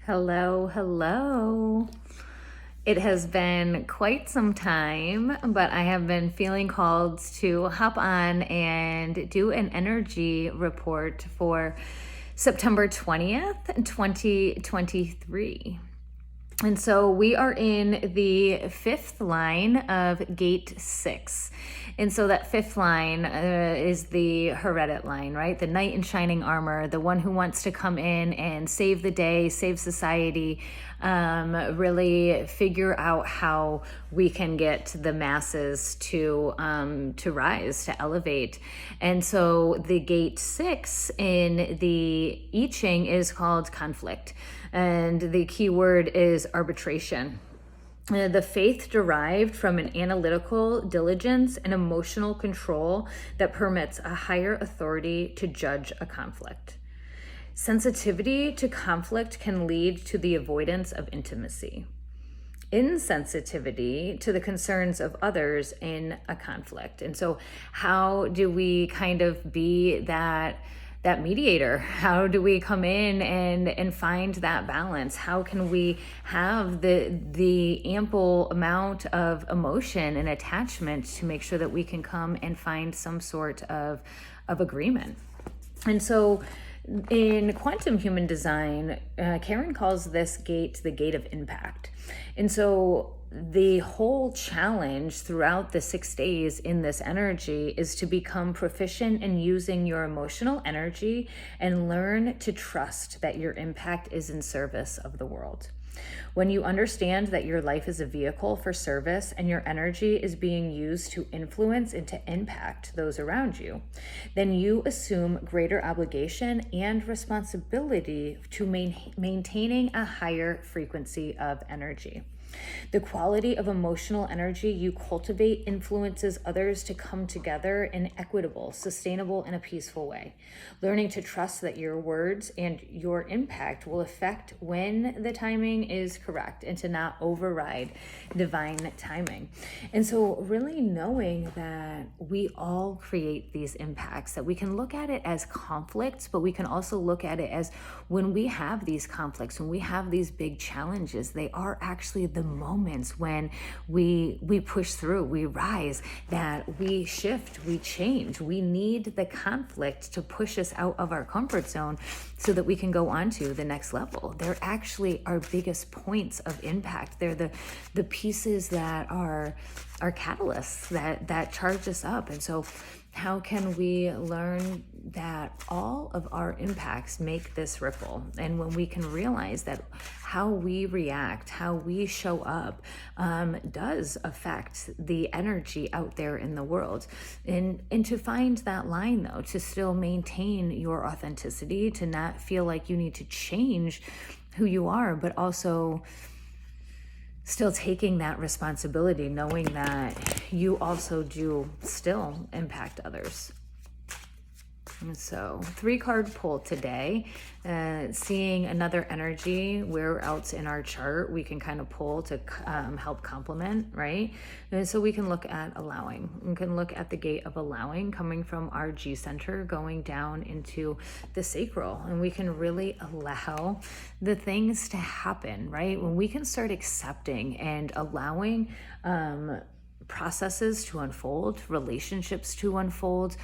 Hello, hello. It has been quite some time, but I have been feeling called to hop on and do an energy report for September 20th, 2023. And so we are in the fifth line of gate 6. And so that fifth line is the heredit line, right? The knight in shining armor, the one who wants to come in and save the day, save society, really figure out how we can get the masses to rise, to elevate. And so the gate 6 in the I Ching is called conflict. And the key word is arbitration. The faith derived from an analytical diligence and emotional control that permits a higher authority to judge a conflict. Sensitivity to conflict can lead to the avoidance of intimacy. Insensitivity to the concerns of others in a conflict. And so how do we kind of be that mediator? How do we come in and find that balance? How can we have the ample amount of emotion and attachment to make sure that we can come and find some sort of agreement? And so in quantum human design, Karen calls this gate the gate of impact. And so the whole challenge throughout the 6 days in this energy is to become proficient in using your emotional energy and learn to trust that your impact is in service of the world. When you understand that your life is a vehicle for service and your energy is being used to influence and to impact those around you, then you assume greater obligation and responsibility to maintaining a higher frequency of energy. The quality of emotional energy you cultivate influences others to come together in an equitable, sustainable, and a peaceful way. Learning to trust that your words and your impact will affect when the timing is correct and to not override divine timing. And so really knowing that we all create these impacts, that we can look at it as conflicts, but we can also look at it as when we have these conflicts, when we have these big challenges, they are actually the moments when we push through, we rise, that we shift, we change. We need the conflict to push us out of our comfort zone so that we can go on to the next level. They're actually our biggest points of impact. They're the pieces that are catalysts that charge us up. And so how can we learn that all of our impacts make this ripple? And when we can realize that how we react, how we show up, does affect the energy out there in the world. And to find that line, though, to still maintain your authenticity, to not feel like you need to change who you are, but also still taking that responsibility, knowing that you also do still impact others. And so 3-card pull today, seeing another energy where else in our chart we can kind of pull to help complement, right? And so we can look at allowing. We can look at the gate of allowing coming from our G center, going down into the sacral. And we can really allow the things to happen, right? When we can start accepting and allowing processes to unfold, relationships to unfold,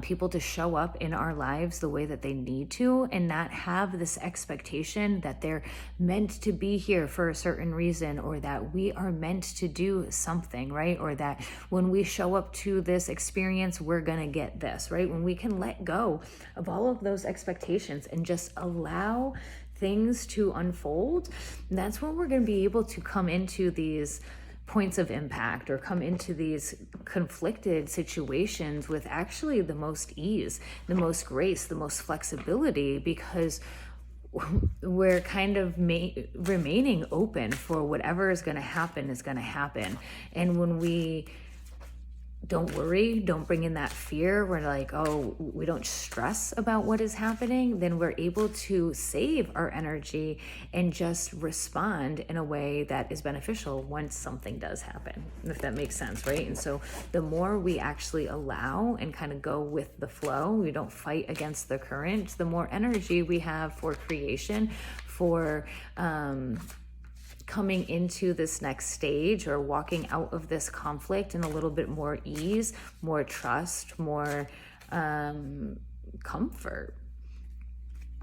people to show up in our lives the way that they need to, and not have this expectation that they're meant to be here for a certain reason, or that we are meant to do something, right? Or that when we show up to this experience, we're gonna get this, right? When we can let go of all of those expectations and just allow things to unfold, that's when we're gonna be able to come into these points of impact or come into these conflicted situations with actually the most ease, the most grace, the most flexibility, because we're kind of remaining open for whatever is going to happen is going to happen. And when we don't worry, don't bring in that fear, we're like, oh, we don't stress about what is happening, then we're able to save our energy and just respond in a way that is beneficial once something does happen, if that makes sense, right? And so the more we actually allow and kind of go with the flow, we don't fight against the current, the more energy we have for creation, for coming into this next stage or walking out of this conflict in a little bit more ease, more trust, more comfort.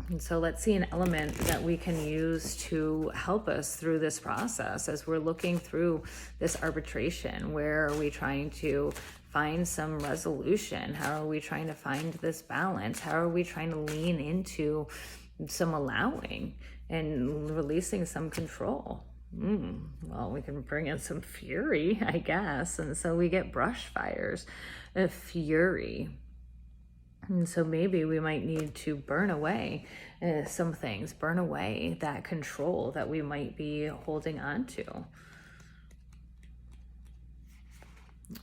And so let's see an element that we can use to help us through this process as we're looking through this arbitration. Where are we trying to find some resolution? How are we trying to find this balance? How are we trying to lean into some allowing and releasing some control? Well, we can bring in some fury, I guess. And so we get brush fires of fury. And so maybe we might need to burn away some things, burn away that control that we might be holding on to.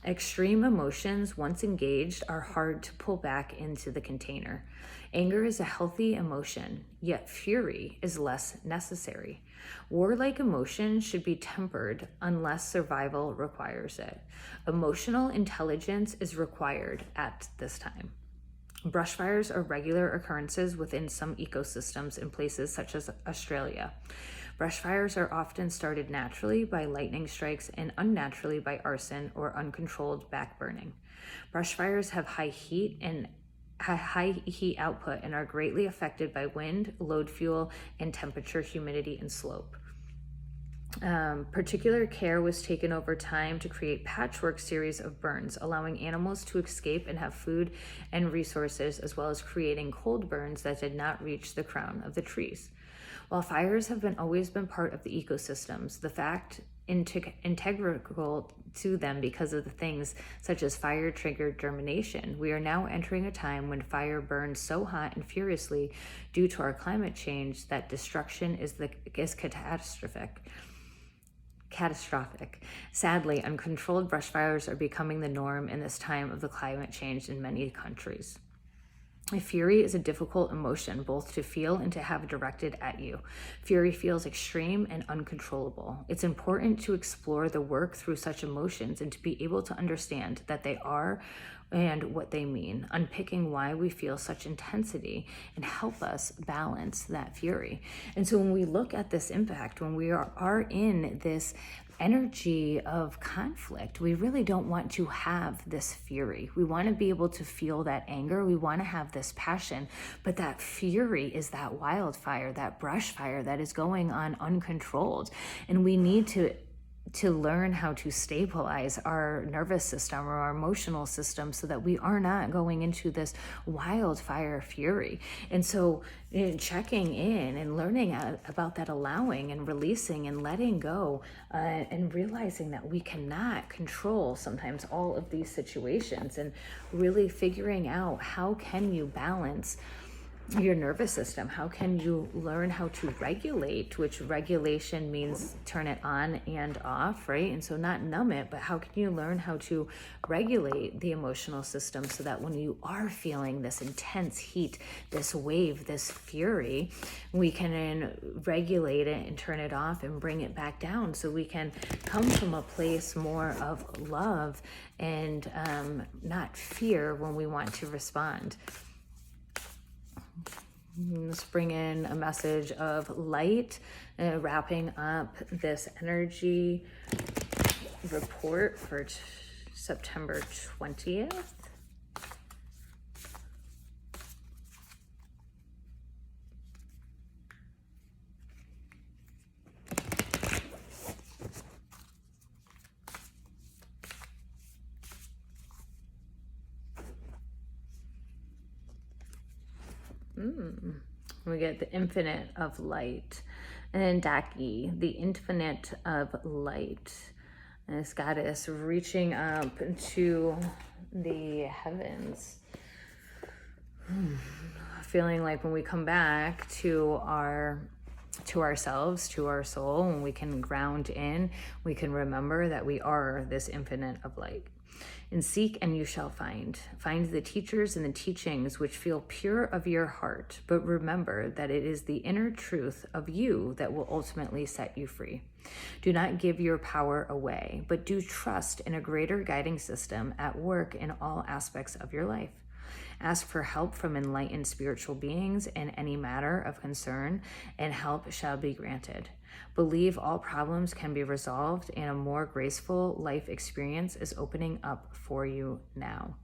Extreme emotions, once engaged, are hard to pull back into the container. Anger is a healthy emotion, yet fury is less necessary. Warlike emotion should be tempered unless survival requires it. Emotional intelligence is required at this time. Brushfires are regular occurrences within some ecosystems in places such as Australia. Brushfires are often started naturally by lightning strikes and unnaturally by arson or uncontrolled backburning. Brushfires have high heat output and are greatly affected by wind, load fuel, and temperature, humidity, and slope. Particular care was taken over time to create patchwork series of burns, allowing animals to escape and have food and resources, as well as creating cold burns that did not reach the crown of the trees. While fires have always been part of the ecosystems, the fact integral to them because of the things such as fire triggered germination, we are now entering a time when fire burns so hot and furiously due to our climate change that destruction is catastrophic. Sadly, uncontrolled brushfires are becoming the norm in this time of the climate change in many countries. Fury is a difficult emotion both to feel and to have directed at you. Fury feels extreme and uncontrollable. It's important to explore the work through such emotions and to be able to understand that they are and what they mean, unpicking why we feel such intensity and help us balance that fury. And so when we look at this impact, when we are in this energy of conflict, we really don't want to have this fury. We want to be able to feel that anger. We want to have this passion, but that fury is that wildfire, that brush fire that is going on uncontrolled. And we need to learn how to stabilize our nervous system or our emotional system so that we are not going into this wildfire fury. And so checking in and learning about that, allowing and releasing and letting go, and realizing that we cannot control sometimes all of these situations, and really figuring out how can you balance your nervous system. How can you learn how to regulate, which regulation means turn it on and off, right? And so not numb it, but how can you learn how to regulate the emotional system so that when you are feeling this intense heat, this wave, this fury, we can then regulate it and turn it off and bring it back down so we can come from a place more of love and not fear when we want to respond. Let's bring in a message of light, wrapping up this energy report for September 20th. We get the infinite of light, and Dakini, the infinite of light. And this goddess reaching up to the heavens. Feeling like when we come back to ourselves, to our soul, when we can ground in, we can remember that we are this infinite of light. And seek and you shall find. Find the teachers and the teachings which feel pure of your heart, but remember that it is the inner truth of you that will ultimately set you free. Do not give your power away, but do trust in a greater guiding system at work in all aspects of your life. Ask for help from enlightened spiritual beings in any matter of concern, and help shall be granted. Believe all problems can be resolved, and a more graceful life experience is opening up for you now.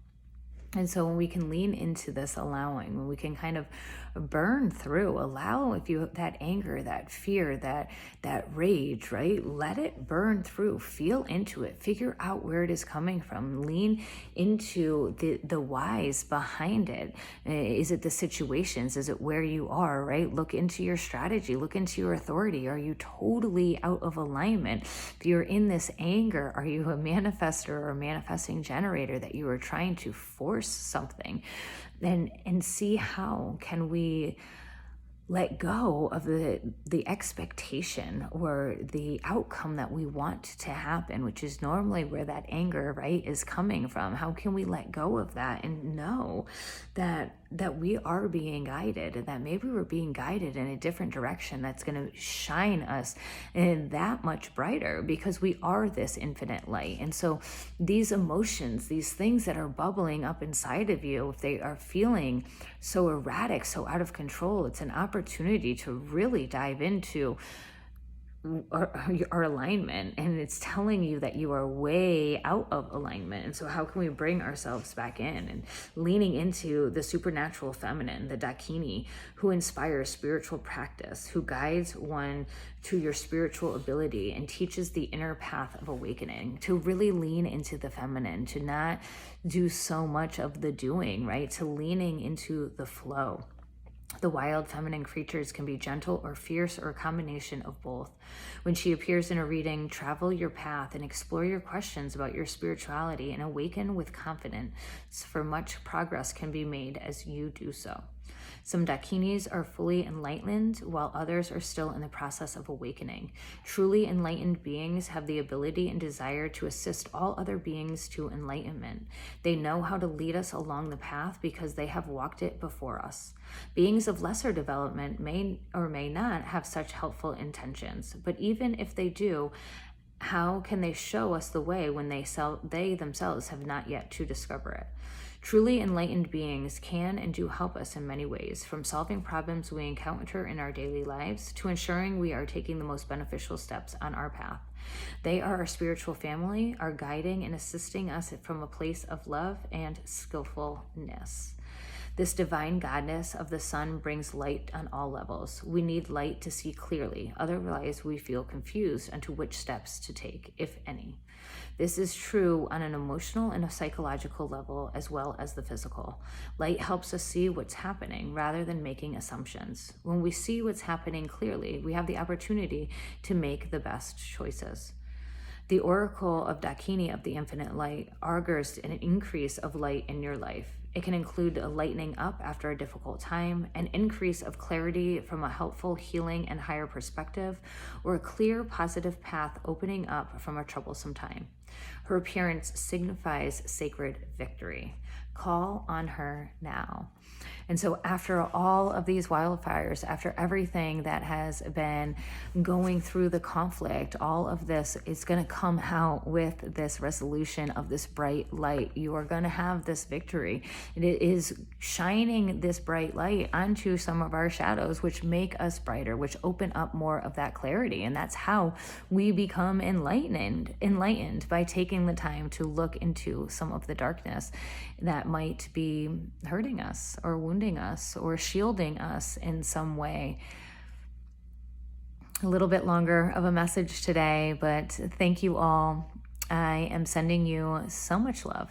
And so when we can lean into this allowing, when we can kind of burn through, allow if you that anger, that fear, that rage, right? Let it burn through, feel into it, figure out where it is coming from, lean into the whys behind it. Is it the situations? Is it where you are, right? Look into your strategy, look into your authority. Are you totally out of alignment? If you're in this anger, are you a manifestor or a manifesting generator that you are trying to force something? And see how can we let go of the expectation or the outcome that we want to happen, which is normally where that anger, right, is coming from. How can we let go of that and know that we are being guided, and that maybe we're being guided in a different direction that's going to shine us in that much brighter, because we are this infinite light. And so these emotions, these things that are bubbling up inside of you, if they are feeling so erratic, so out of control, it's an opportunity to really dive into our alignment, and it's telling you that you are way out of alignment. And so how can we bring ourselves back in, and leaning into the supernatural feminine, the Dakini, who inspires spiritual practice, who guides one to your spiritual ability and teaches the inner path of awakening, to really lean into the feminine, to not do so much of the doing, right? To leaning into the flow. The wild feminine creatures can be gentle or fierce, or a combination of both. When she appears in a reading, travel your path and explore your questions about your spirituality and awaken with confidence, for much progress can be made as you do so. Some Dakinis are fully enlightened, while others are still in the process of awakening. Truly enlightened beings have the ability and desire to assist all other beings to enlightenment. They know how to lead us along the path because they have walked it before us. Beings of lesser development may or may not have such helpful intentions, but even if they do, how can they show us the way when they themselves have not yet to discover it? Truly enlightened beings can and do help us in many ways, from solving problems we encounter in our daily lives to ensuring we are taking the most beneficial steps on our path. They are our spiritual family, are guiding and assisting us from a place of love and skillfulness. This divine goddess of the sun brings light on all levels. We need light to see clearly, otherwise we feel confused onto which steps to take, if any. This is true on an emotional and a psychological level, as well as the physical. Light helps us see what's happening rather than making assumptions. When we see what's happening clearly, we have the opportunity to make the best choices. The Oracle of Dakini of the Infinite Light augurs an increase of light in your life. It can include a lightening up after a difficult time, an increase of clarity from a helpful healing and higher perspective, or a clear positive path opening up from a troublesome time. Her appearance signifies sacred victory. Call on her now. And so after all of these wildfires, after everything that has been going through the conflict, all of this is going to come out with this resolution of this bright light. You are going to have this victory. It is shining this bright light onto some of our shadows, which make us brighter, which open up more of that clarity. And that's how we become enlightened by taking the time to look into some of the darkness that might be hurting us or wounding us or shielding us in some way. A little bit longer of a message today, but thank you all. I am sending you so much love.